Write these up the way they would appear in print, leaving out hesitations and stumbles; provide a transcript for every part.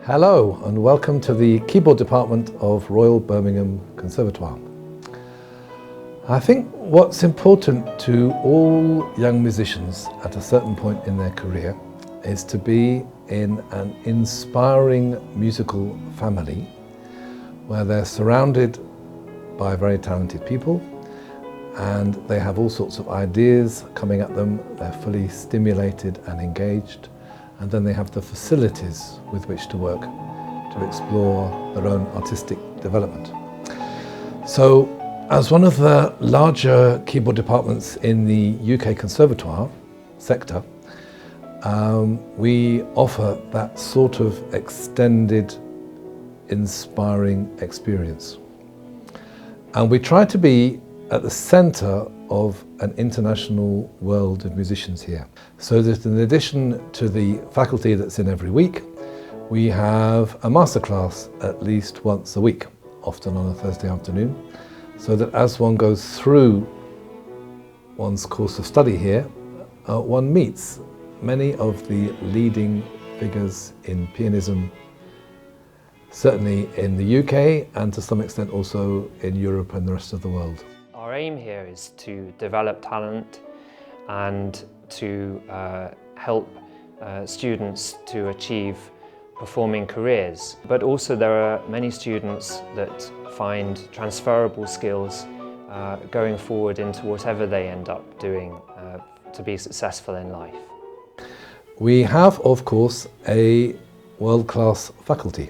Hello and welcome to the keyboard department of Royal Birmingham Conservatoire. I think what's important to all young musicians at a certain point in their career is to be in an inspiring musical family where they're surrounded by very talented people and they have all sorts of ideas coming at them, they're fully stimulated and engaged, and then they have the facilities with which to work to explore their own artistic development. So, as one of the larger keyboard departments in the UK Conservatoire sector, we offer that sort of extended, inspiring experience. And we try to be at the centre of an international world of musicians here. So that in addition to the faculty that's in every week, we have a masterclass at least once a week, often on a Thursday afternoon, so that as one goes through one's course of study here, one meets many of the leading figures in pianism, certainly in the UK and to some extent also in Europe and the rest of the world. Our aim here is to develop talent and to help students to achieve performing careers. But also there are many students that find transferable skills going forward into whatever they end up doing to be successful in life. We have, of course, a world-class faculty.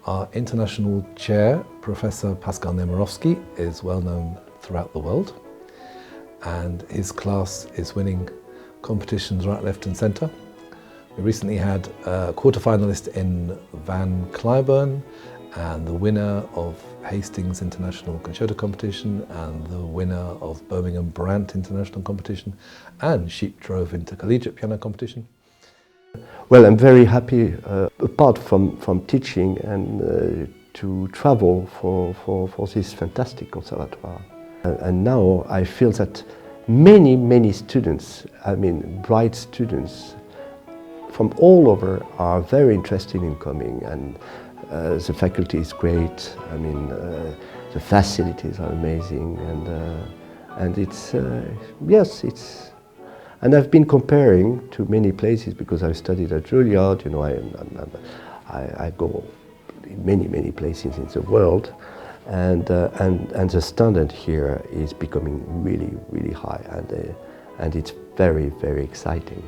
Our international chair, Professor Pascal Nemirovsky, is well known throughout the world, and his class is winning competitions right, left and centre. We recently had a quarter-finalist in Van Cliburn and the winner of Hastings International Concerto Competition and the winner of Birmingham Brant International Competition and Sheep Drove Intercollegiate Piano Competition. Well, I'm very happy, apart from teaching, and to travel for this fantastic conservatoire. And now I feel that many students, bright students from all over are very interested in coming, and the faculty is great. The facilities are amazing, and it's yes, it's. And I've been comparing to many places because I've studied at Juilliard. You know, I go in many places in the world. And the standard here is becoming really high, and it's very exciting.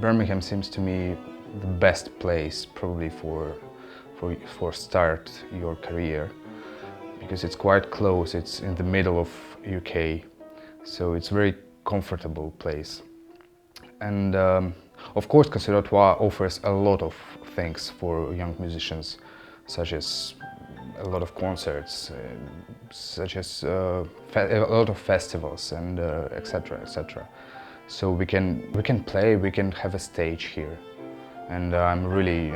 Birmingham seems to me the best place probably for start your career, because it's quite close. It's in the middle of UK, so it's a very comfortable place. And of course, Conservatoire offers a lot of things for young musicians, such as a lot of concerts, such as a lot of festivals, and etc. So we can play, we can have a stage here, and I'm really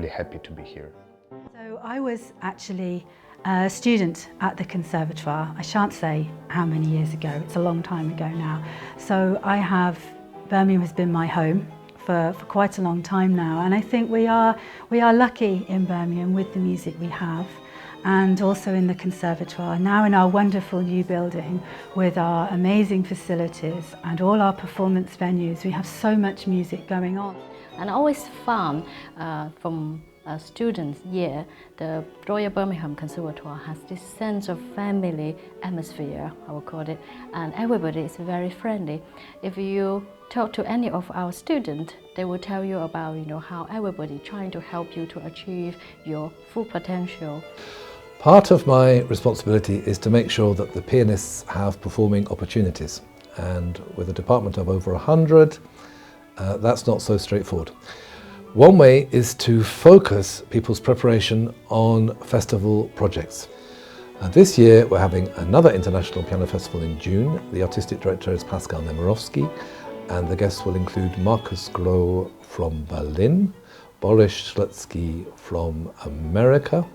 happy to be here. So I was actually a student at the Conservatoire. I shan't say how many years ago. It's a long time ago now. So Birmingham has been my home for quite a long time now, and I think we are lucky in Birmingham with the music we have, and also in the Conservatoire, now in our wonderful new building with our amazing facilities and all our performance venues. We have so much music going on. And I always found from students here, the Royal Birmingham Conservatoire has this sense of family atmosphere, I would call it, and everybody is very friendly. If you talk to any of our students, they will tell you about how everybody trying to help you to achieve your full potential. Part of my responsibility is to make sure that the pianists have performing opportunities, and with a department of over 100, that's not so straightforward. One way is to focus people's preparation on festival projects. This year we're having another International Piano Festival in June. The artistic director is Pascal Nemirovsky, and the guests will include Markus Groh from Berlin, Boris Slutsky from America,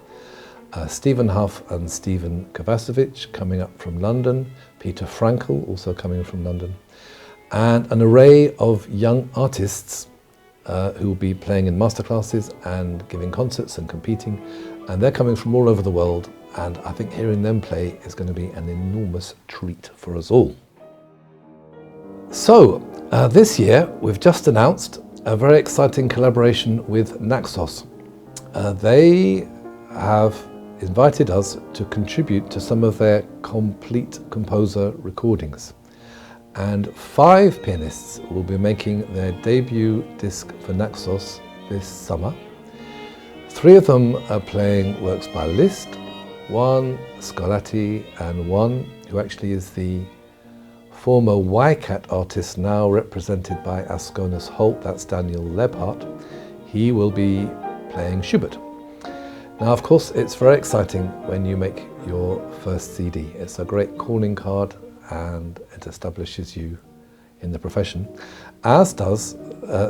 Stephen Huff and Stephen Kovacevic coming up from London, Peter Frankel also coming from London, and an array of young artists who will be playing in masterclasses and giving concerts and competing, and they're coming from all over the world, and I think hearing them play is going to be an enormous treat for us all. So this year we've just announced a very exciting collaboration with Naxos. They have invited us to contribute to some of their complete composer recordings. And 5 pianists will be making their debut disc for Naxos this summer. 3 of them are playing works by Liszt, 1 Scarlatti, and 1 who actually is the former YCAT artist now represented by Asconis Holt, that's Daniel Lebhardt. He will be playing Schubert. Now of course it's very exciting when you make your first CD. It's a great calling card and it establishes you in the profession, as does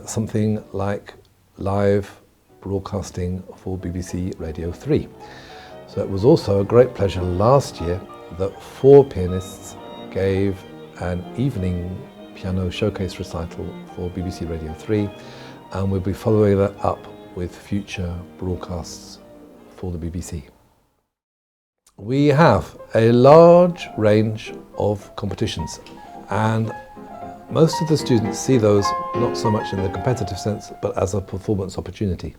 something like live broadcasting for BBC Radio 3. So it was also a great pleasure last year that 4 pianists gave an evening piano showcase recital for BBC Radio 3, and we'll be following that up with future broadcasts for the BBC. We have a large range of competitions, and most of the students see those not so much in the competitive sense but as a performance opportunity.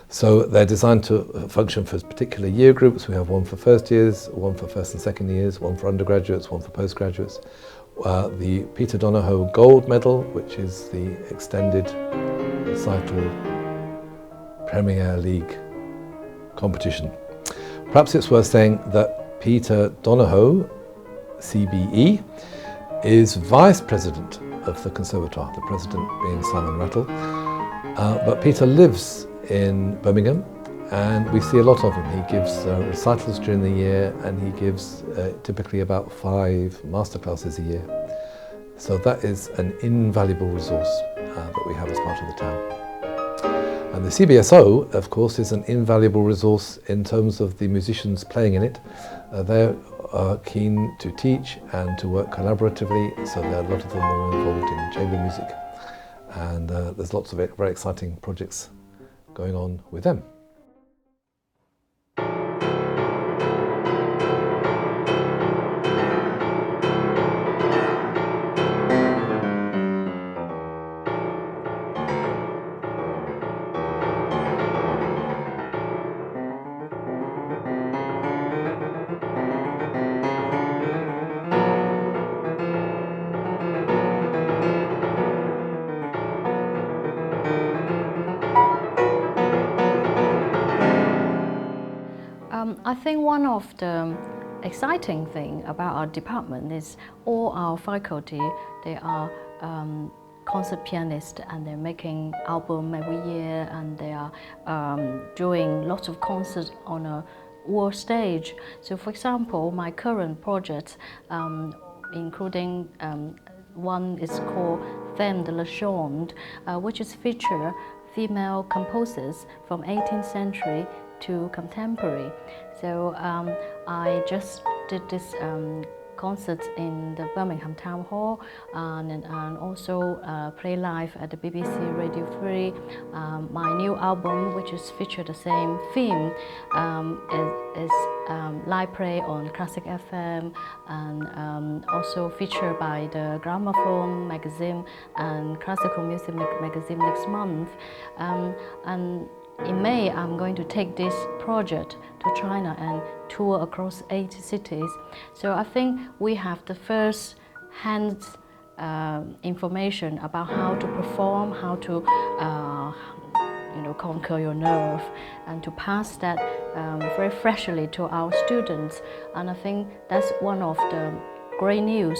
So they're designed to function for particular year groups. We have one for first years, one for first and second years, one for undergraduates, one for postgraduates. The Peter Donohoe Gold Medal, which is the extended recital Premier League competition. Perhaps it's worth saying that Peter Donohoe, CBE, is Vice President of the Conservatoire, the President being Simon Rattle. But Peter lives in Birmingham and we see a lot of him. He gives recitals during the year and he gives typically about 5 masterclasses a year. So that is an invaluable resource that we have as part of the town. And the CBSO, of course, is an invaluable resource in terms of the musicians playing in it. They're keen to teach and to work collaboratively, so a lot of them are involved in chamber music. And there's lots of very exciting projects going on with them. I think one of the exciting thing about our department is all our faculty, they are concert pianists and they're making album every year and they are doing lots of concerts on a world stage. So for example, my current projects, including one is called Femme de la Chambre, which is feature female composers from 18th century to contemporary. So I just did this concert in the Birmingham Town Hall and also play live at the BBC Radio 3. My new album, which is featured the same theme, is live play on Classic FM and also featured by the Gramophone magazine and Classical Music magazine next month. And in May, I'm going to take this project to China and tour across 8 cities. So I think we have the first hand information about how to perform, how to conquer your nerve, and to pass that very freshly to our students. And I think that's one of the great news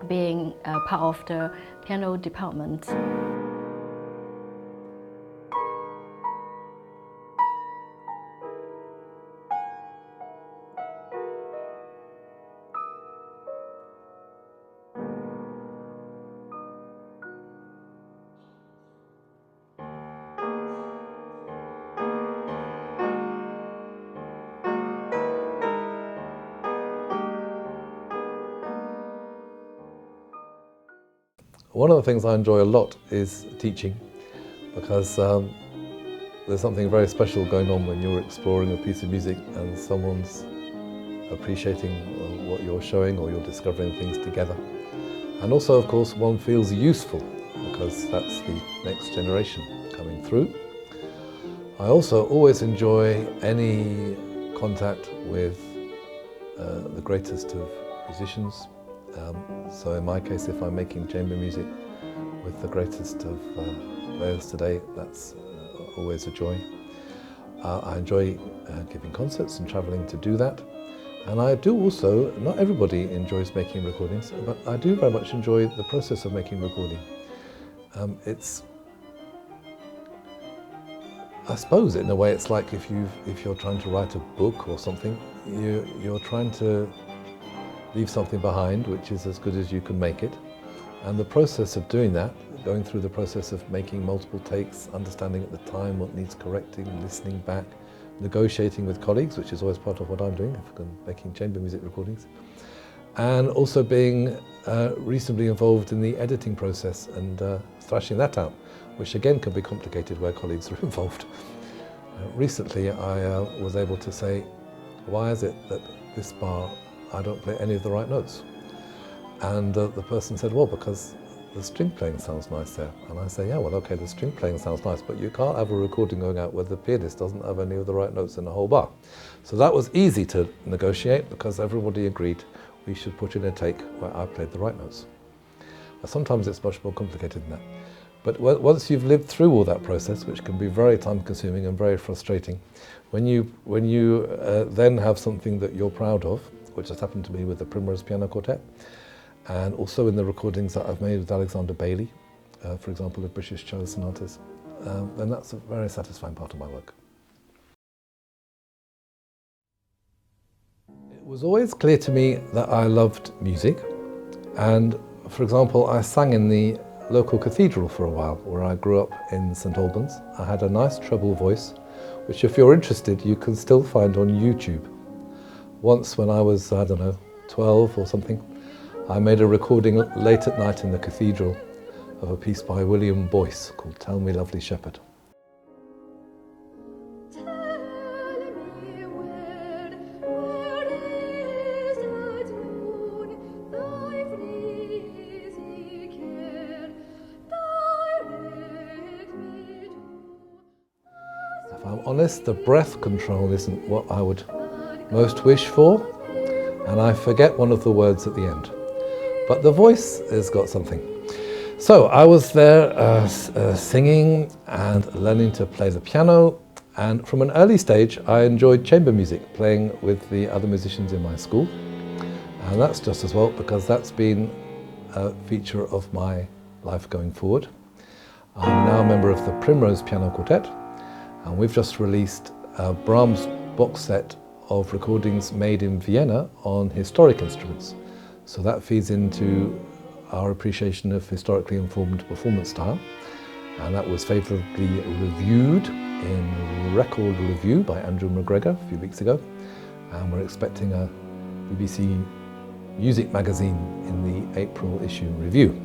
being part of the piano department. One of the things I enjoy a lot is teaching, because there's something very special going on when you're exploring a piece of music and someone's appreciating what you're showing, or you're discovering things together. And also, of course, one feels useful because that's the next generation coming through. I also always enjoy any contact with the greatest of musicians. So in my case, if I'm making chamber music with the greatest of players today, that's always a joy. I enjoy giving concerts and travelling to do that. And I do also, not everybody enjoys making recordings, but I do very much enjoy the process of making recording. I suppose in a way it's like if you're trying to write a book or something, you're trying to leave something behind which is as good as you can make it. And the process of doing that, going through the process of making multiple takes, understanding at the time what needs correcting, listening back, negotiating with colleagues, which is always part of what I'm doing, if I'm making chamber music recordings, and also being reasonably involved in the editing process and thrashing that out, which again can be complicated where colleagues are involved. Recently I was able to say, why is it that this bar I don't play any of the right notes? And the person said, well, because the string playing sounds nice there. And I say, yeah, well, okay, the string playing sounds nice, but you can't have a recording going out where the pianist doesn't have any of the right notes in the whole bar. So that was easy to negotiate because everybody agreed we should put in a take where I played the right notes. Sometimes it's much more complicated than that. But once you've lived through all that process, which can be very time-consuming and very frustrating, when you then have something that you're proud of, which has happened to me with the Primrose Piano Quartet, and also in the recordings that I've made with Alexander Bailey, for example, the British cello sonatas, then that's a very satisfying part of my work. It was always clear to me that I loved music, and for example, I sang in the local cathedral for a while, where I grew up in St Albans. I had a nice treble voice, which if you're interested, you can still find on YouTube. Once when I was, I don't know, 12 or something, I made a recording late at night in the cathedral of a piece by William Boyce called Tell Me Lovely Shepherd. If I'm honest, the breath control isn't what I would most wish for, and I forget one of the words at the end. But the voice has got something. So I was there singing and learning to play the piano, and from an early stage I enjoyed chamber music, playing with the other musicians in my school. And that's just as well, because that's been a feature of my life going forward. I'm now a member of the Primrose Piano Quartet, and we've just released a Brahms box set of recordings made in Vienna on historic instruments. So that feeds into our appreciation of historically informed performance style, and that was favourably reviewed in Record Review by Andrew McGregor a few weeks ago, and we're expecting a BBC Music magazine in the April issue review.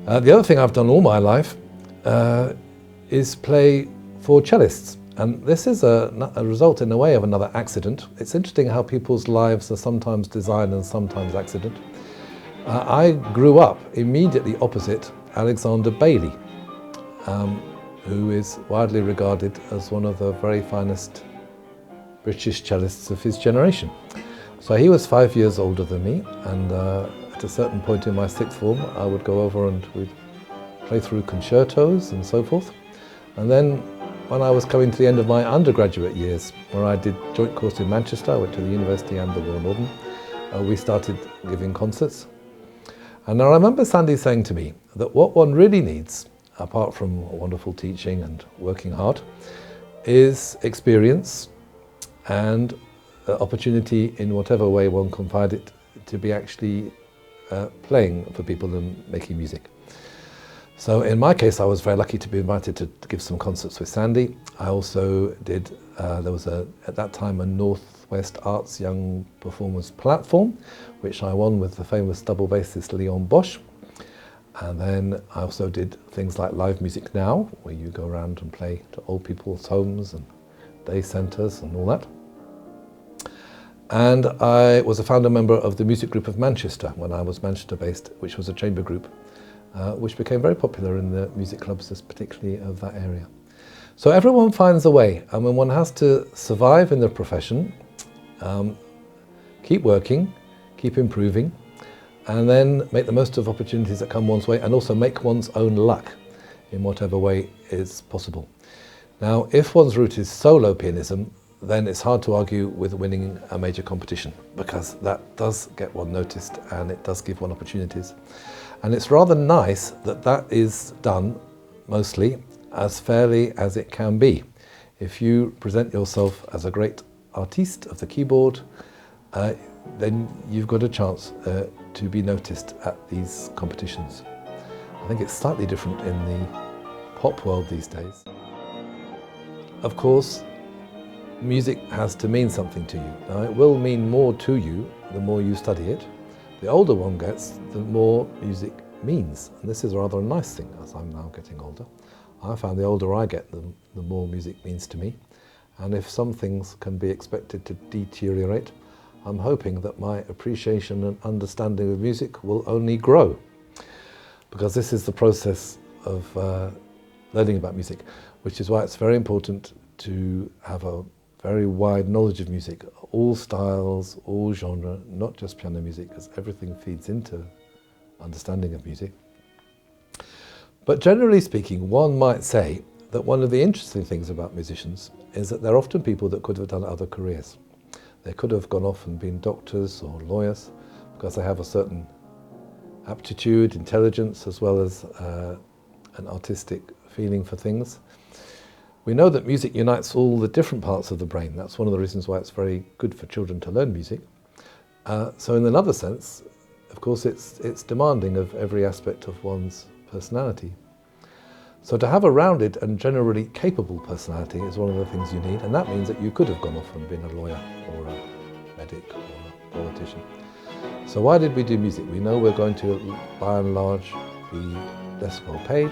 The other thing I've done all my life is play for cellists. And this is a result, in a way, of another accident. It's interesting how people's lives are sometimes design and sometimes accident. I grew up immediately opposite Alexander Bailey, who is widely regarded as one of the very finest British cellists of his generation. So he was 5 years older than me, and at a certain point in my sixth form, I would go over and we'd play through concertos and so forth. And then when I was coming to the end of my undergraduate years, where I did joint course in Manchester, I went to the university and the Royal Northern, we started giving concerts. And I remember Sandy saying to me that what one really needs, apart from wonderful teaching and working hard, is experience and opportunity in whatever way one can find it to be actually playing for people and making music. So in my case, I was very lucky to be invited to give some concerts with Sandy. I also did, there was at that time a Northwest Arts Young Performers platform, which I won with the famous double bassist Leon Bosch. And then I also did things like Live Music Now, where you go around and play to old people's homes and day centres and all that. And I was a founder member of the Music Group of Manchester when I was Manchester based, which was a chamber group, which became very popular in the music clubs, particularly of that area. So everyone finds a way, and when one has to survive in the profession, keep working, keep improving, and then make the most of opportunities that come one's way, and also make one's own luck in whatever way is possible. Now, if one's route is solo pianism, then it's hard to argue with winning a major competition, because that does get one noticed and it does give one opportunities. And it's rather nice that that is done mostly as fairly as it can be. If you present yourself as a great artiste of the keyboard, then you've got a chance to be noticed at these competitions. I think it's slightly different in the pop world these days. Of course, music has to mean something to you. Now, it will mean more to you the more you study it. The older one gets, the more music means. And this is a rather nice thing as I'm now getting older. I found the older I get, the more music means to me. And if some things can be expected to deteriorate, I'm hoping that my appreciation and understanding of music will only grow, because this is the process of learning about music, which is why it's very important to have a very wide knowledge of music, all styles, all genre, not just piano music, because everything feeds into understanding of music. But generally speaking, one might say that one of the interesting things about musicians is that they're often people that could have done other careers. They could have gone off and been doctors or lawyers because they have a certain aptitude, intelligence, as well as an artistic feeling for things. We know that music unites all the different parts of the brain. That's one of the reasons why it's very good for children to learn music. So in another sense, of course, it's demanding of every aspect of one's personality. So to have a rounded and generally capable personality is one of the things you need, and that means that you could have gone off and been a lawyer or a medic or a politician. So why did we do music? We know we're going to, by and large, be less well paid,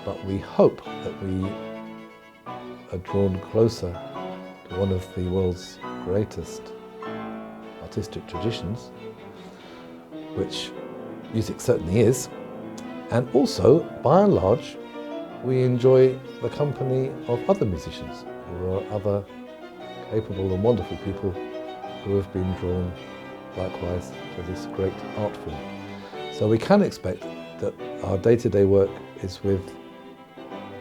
but we hope that we are drawn closer to one of the world's greatest artistic traditions, which music certainly is, and also, by and large, we enjoy the company of other musicians who are other capable and wonderful people who have been drawn likewise to this great art form. So we can expect that our day-to-day work is with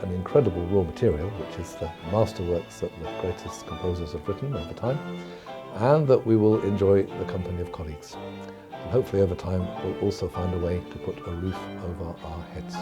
an incredible raw material, which is the masterworks that the greatest composers have written over time, and that we will enjoy the company of colleagues. And hopefully over time we'll also find a way to put a roof over our heads.